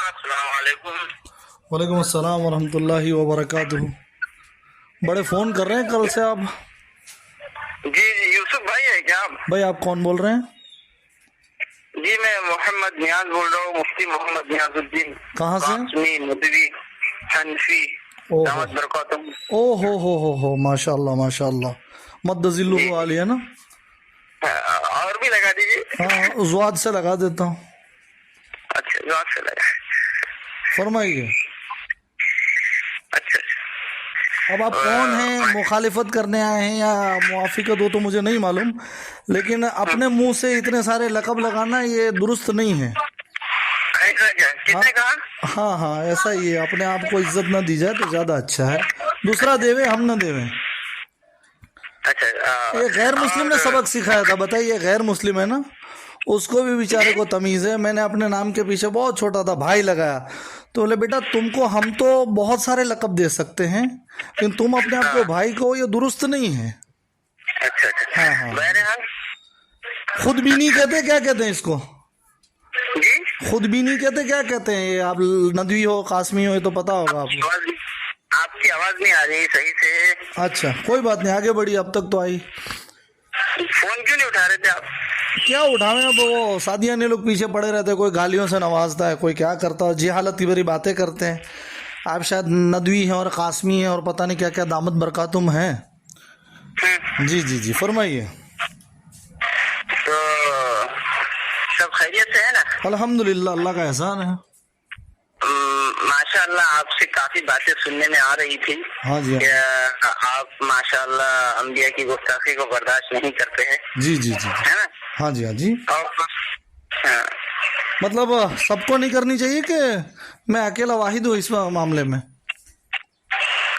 अस्सलाम वालेकुम। वालेकुम अस्सलाम वरहमतुल्लाहि वबरकातुहू। बड़े फ़ोन कर रहे हैं कल से आप। जी यूसुफ भाई है क्या आप? भाई आप कौन बोल रहे हैं? जी मैं मोहम्मद नियाज बोल रहा हूँ, मुफ्ती मोहम्मद नियाजुद्दीन। कहाँ से? कासमी नदवी हनफी ओहो दावत बरकातुहू। ओहो माशाल्लाह माशाल्लाह। मद्दजिल्लु जी। वाली है ना? और भी लगा दीजिए। हाँ उज़वाद से लगा देता हूँ। अच्छा जवाब से लगा। फरमाइए। अच्छा अब आप कौन हैं? मुखालिफत करने आए हैं या मुआफ़िकत, वो तो मुझे नहीं मालूम, लेकिन अपने मुंह से इतने सारे लक़ब लगाना ये दुरुस्त नहीं है। ऐसा क्या? किसने कहा? हाँ हाँ ऐसा ही है। अपने आप को इज्जत ना दी जाए तो ज़्यादा अच्छा है। दूसरा देवे हम ना देवें। अच्छा ये गैर मुस्लिम ने सबक सिखाया था, बताइए। गैर मुस्लिम है ना, उसको भी बेचारे को तमीज़ है। मैंने अपने नाम के पीछे बहुत छोटा था भाई लगाया, तो बोले बेटा तुमको हम तो बहुत सारे लक़ब दे सकते हैं, लेकिन तुम अपने आप को भाई को, ये दुरुस्त नहीं है। अच्छा अच्छा। हाँ हाँ। बहरहाल खुद भी नहीं कहते, क्या कहते हैं इसको? जी खुद भी नहीं कहते, क्या कहते हैं ये? आप नदवी हो कासमी हो, ये तो पता होगा आपको। आपकी आवाज नहीं आ रही सही से। अच्छा कोई बात नहीं, आगे बढ़िए। अब तक तो आई। फोन क्यों नहीं उठा रहे थे आप? क्या उठावे, अब वो सादियाने लोग पीछे पड़े रहते हैं, कोई गालियों से नवाजता है, कोई क्या करता है, जी हालत की भरी बातें करते हैं। आप शायद नदवी हैं और कासमी हैं और पता नहीं क्या क्या दामद बरकातुम हैं। जी जी जी फरमाइए। तो सब खैरियत से है ना? अल्हम्दुलिल्लाह, अल्लाह का एहसान है। माशाअल्लाह आपसे काफी बातें सुनने में आ रही थी। हाँ जी कि आप माशाअल्लाह अंबिया की गुस्ताखी को बर्दाश्त नहीं करते हैं, जी जी जी है ना? हाँ जी हाँ जी। और हाँ, मतलब सबको नहीं करनी चाहिए कि मैं अकेला वाहिद हूँ इस मामले में?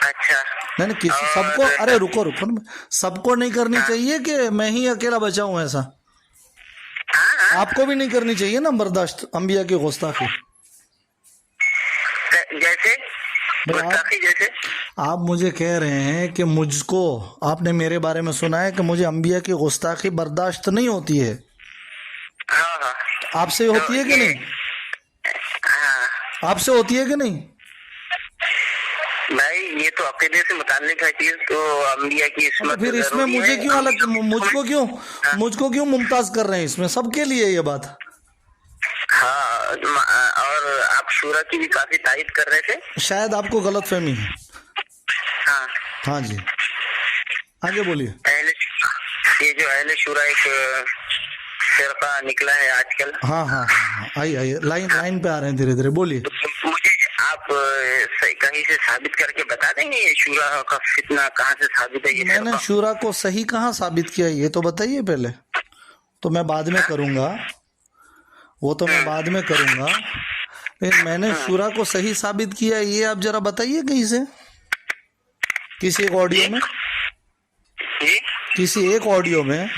अच्छा नहीं नहीं, किसी सबको, अरे रुको रुको ना, सबको नहीं करनी चाहिए कि मैं ही अकेला बचा हूँ ऐसा? हाँ हाँ। आपको भी नहीं करनी चाहिए ना बर्दाश्त अंबिया की गुस्ताखी? जैसे भाई गुस्ताखी जैसे? आप मुझे कह रहे हैं कि मुझको, आपने मेरे बारे में सुना है कि मुझे अंबिया की गुस्ताखी बर्दाश्त नहीं होती है। हाँ हाँ आपसे होती है कि नहीं? हाँ आपसे होती है कि नहीं? भाई ये तो अकीदे से मुताल्लिक है चीज, तो अंबिया की तो इस्मत फिर इसमें जरूरी मुझे है। क्यों अलग, मुझको क्यों मुमताज कर रहे हैं इसमें? सबके लिए ये बात। हाँ और आप शूरा की भी काफी तारीफ कर रहे थे। शायद आपको गलत फहमी है। हाँ हाँ जी आगे बोलिए। ये जो अहले शूरा एक फिरका निकला है आजकल। हाँ हाँ हाँ, आइए आइए, लाइन लाइन पे आ रहे हैं धीरे धीरे, बोलिए। तो मुझे आप कहीं से साबित करके बता देंगे ये शूरा का फितना कहाँ से साबित है? ये मैंने फिरका? शूरा को सही कहाँ साबित किया, ये तो बताइए पहले। तो मैं बाद में करूँगा, वो तो मैं बाद में करूँगा, लेकिन मैंने शूरा को सही साबित किया ये आप जरा बताइए कहीं से, किसी एक ऑडियो में, जी किसी एक ऑडियो में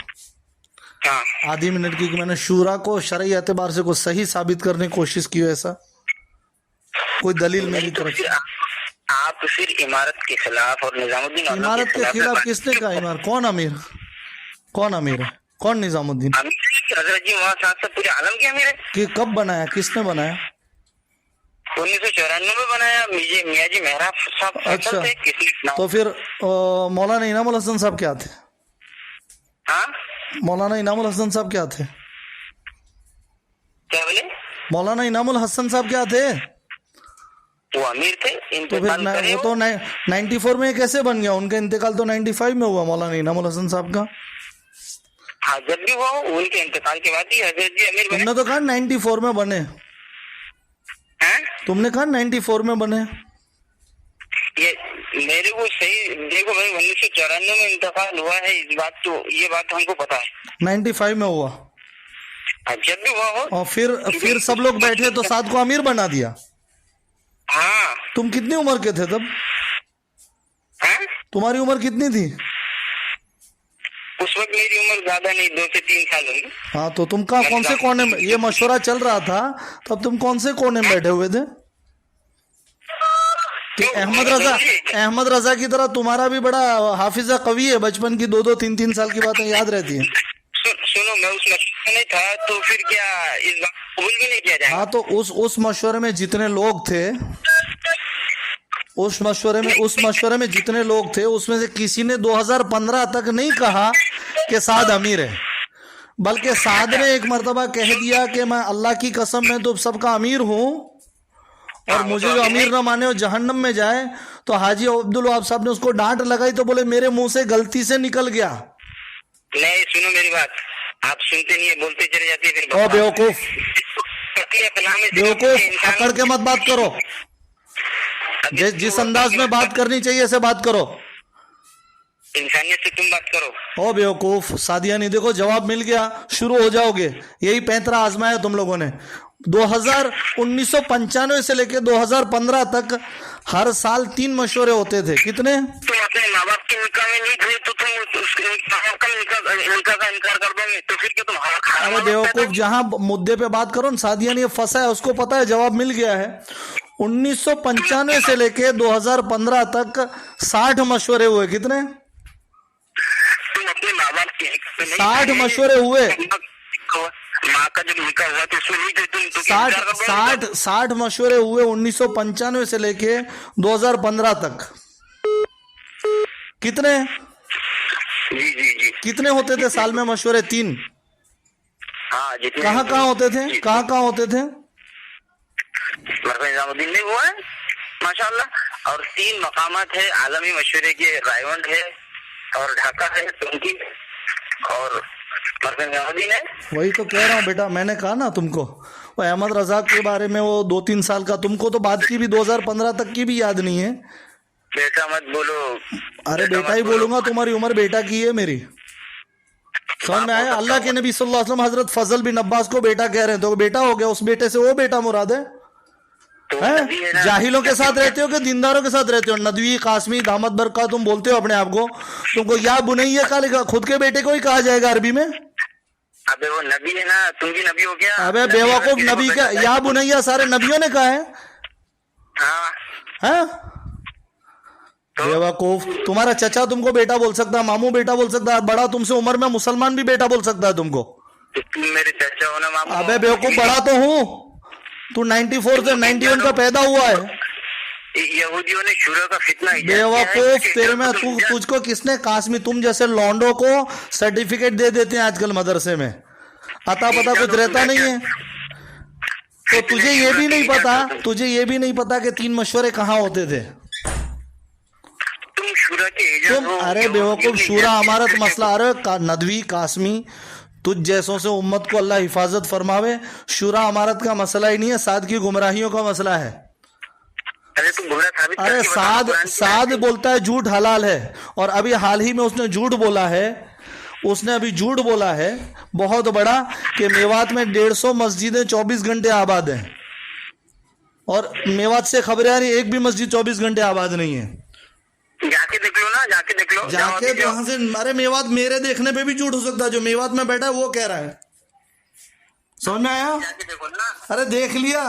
हाँ आधी मिनट की, कि मैंने शूरा को शरई एतबार से कुछ सही साबित करने की कोशिश की हो, ऐसा कोई दलील मेरी तो तरफ फिर से? आप फिर इमारत के खिलाफ और निजामुद्दीन औलवी इमारत के खिलाफ बात- किसने कहा? इमारत कौन? अमीर कौन? अमीर है कौन? निजामुद्दीन अमीर हजरत जी वहाँ साथ से पूरे आलम के अमीर है। कि कब बनाया, किसने बनाया? 1994 में बनाया मियाँ जी मेहराब साहब अच्छा। फैसल थे किसी तो फिर मौलाना इनामुल हसन साहब क्या थे? हाँ मौलाना इनामुल हसन साहब क्या थे? क्या बोले? मौलाना इनामुल हसन साहब क्या थे? वो अमीर थे, तो फिर इंतकाल करे वो तो 94 में कैसे बन गया? उनका इंतकाल तो 95 में हुआ मौलाना इनामुल हसन साहब का। हाँ जब भी वो उनके इंतकाल के बाद ही हजरत जी अमीर बने। तुमने तो कहा 94 में बने, हैं? तुमने कहा 94 में बने। ये मेरे को सही देखो भाई, 1994 में इंतकाल हुआ है, इस बात तो ये बात हमको पता है। 95 में हुआ, जब भी हुआ हो। और फिर सब लोग बैठे तो साद को अमीर बना दिया। हाँ तुम कितनी उम्र के थे तब? हैं? तुम्हारी उम्र कितनी थी? उस वक्त मेरी उम्र ज्यादा नहीं, 2 से 3 साल होगी। हाँ तो तुम कहाँ, कौन से कोने में ये मशवरा चल रहा था, तब तुम कौन से कोने में बैठे हुए थे? कि अहमद रजा की तरह तुम्हारा भी बड़ा हाफिजा कवी है, बचपन की 2-2 3-3 साल की बातें याद रहती है। सुनो, मैं उस मशवरे में नहीं था, तो फिर क्या इस बात को कबूल भी नहीं किया जाएगा? हाँ, तो उस मशवरे में जितने लोग थे, उस मशवरे में जितने लोग थे, उसमें से किसी ने 2015 तक नहीं कहा कि साद अमीर है, बल्कि साद ने एक मर्तबा कह दिया कि मैं अल्लाह की कसम मैं तो सबका अमीर हूं, और मुझे जो अमीर न माने वो जहन्नम में जाए। तो हाजी अब्दुल वहाब साहब ने उसको डांट लगाई, तो बोले मेरे मुंह से गलती से निकल गया। नहीं, सुनो मेरी बात, आप सुनते नहीं है, बोलते चले जाते हैं, फिर ओ बेवकूफ, पकड़ के मत बात करो, जिस अंदाज में बात करनी चाहिए ऐसे बात करो, इंसानियत से तुम बात करो। ओ बेवकूफ सादियानी, देखो जवाब मिल गया, शुरू हो जाओगे, यही पैंतरा आजमाया तुम लोगों ने। 1995 से लेकर 2015 तक हर साल 3 मशवरे होते थे। कितने? तुम अपने माँ बाप के निकाह में नहीं थे, तो तुम निकाह का इनकार कर दोगे, तो फिर क्या तुम? अरे बेवकूफ, जहां मुद्दे पे बात करो ना, सादियानी ये फंसा है, उसको पता है, जवाब मिल गया है। 1995 से लेके 2015 तक 60 मशवरे हुए। कितने? तुम अपने माँ बाप के 60 मशवरे हुए। माँ का जब निकाह हुआ तो उसमें नहीं थे तुम, तो 60 मशवरे हुए 1995 से लेके 2015 तक। कितने? जी जी जी। कितने होते थे साल में मशवरे? 3। हाँ, जितने कहाँ होते थे? कहाँ होते थे? निजामुद्दीन में हुआ है माशाल्लाह, और 3 मकामात है आलमी मशवरे के, रायवंड है और ढाका है, तुर्की और निजामुद्दीन है। वही तो कह रहा हूँ बेटा, मैंने कहा ना तुमको, वो अहमद रजा के बारे में, वो 2-3 साल का, तुमको तो बात की भी 2015 तक की भी याद नहीं है। बेटा मत बोलो। अरे बेटा ही बोलूंगा, तुम्हारी उम्र बेटा की है मेरी, समझ में आया? अल्लाह के नबी सल्लल्लाहु अलैहि वसल्लम हजरत फजल बिन अब्बास को बेटा कह रहे हैं, तो बेटा हो गया, उस बेटे से वो बेटा मुराद है? तो जाहिलों के साथ रहते हो कि दीनदारों के साथ रहते हो? नदवी, कासमी, दामद बरका तुम बोलते हो अपने आप को, तुमको या बुनैया का लिखा, खुद के बेटे को ही कहा जाएगा अरबी में? अबे वो नबी है ना, तुम भी नबी हो क्या? अबे बेवकूफ, नबी का या बुनैया सारे नबियों ने कहा है। हाँ बेवकूफ, तुम्हारा चचा तुमको बेटा बोल सकता है, मामू बेटा बोल सकता है, बड़ा तुमसे उम्र में मुसलमान भी बेटा बोल सकता है तुमको। तो तुम मेरे चचा हो ना मामू? अबे बेवकूफ, बड़ा तो हूँ, तू 94 से 91 का पैदा हुआ है। यहूदियों ने शूरा का फितना बेवकूफ, तेरे में तुझको किसने? कासमी, तुम जैसे लौंडों को सर्टिफिकेट दे देते हैं आजकल मदरसे में, अता पता कुछ रहता नहीं है। तो तुझे ये भी नहीं पता कि 3 मशवरे कहाँ होते थे? तुम शूरा के तुम, अरे बेवकूफ, शूरा अमारत मसला, अरे नदवी, कासमी, तुझ जैसों से उम्मत को अल्लाह हिफाजत फरमावे। शूरा अमारत का मसला ही नहीं है, साद की गुमराहियों का मसला है। अरे साद बोलता है झूठ हलाल है, और अभी हाल ही में उसने झूठ बोला है, बहुत बड़ा, कि मेवात में 150 मस्जिदें 24 घंटे आबाद हैं, और मेवात से खबरें आ रही, एक भी मस्जिद 24 घंटे आबाद नहीं है। जाके देख लो ना, जाके वहां से। अरे मेवात मेरे देखने पे भी झूठ हो सकता है, जो मेवात में बैठा है वो कह रहा है, समझ में आया? जाके देखो ना। अरे देख लिया।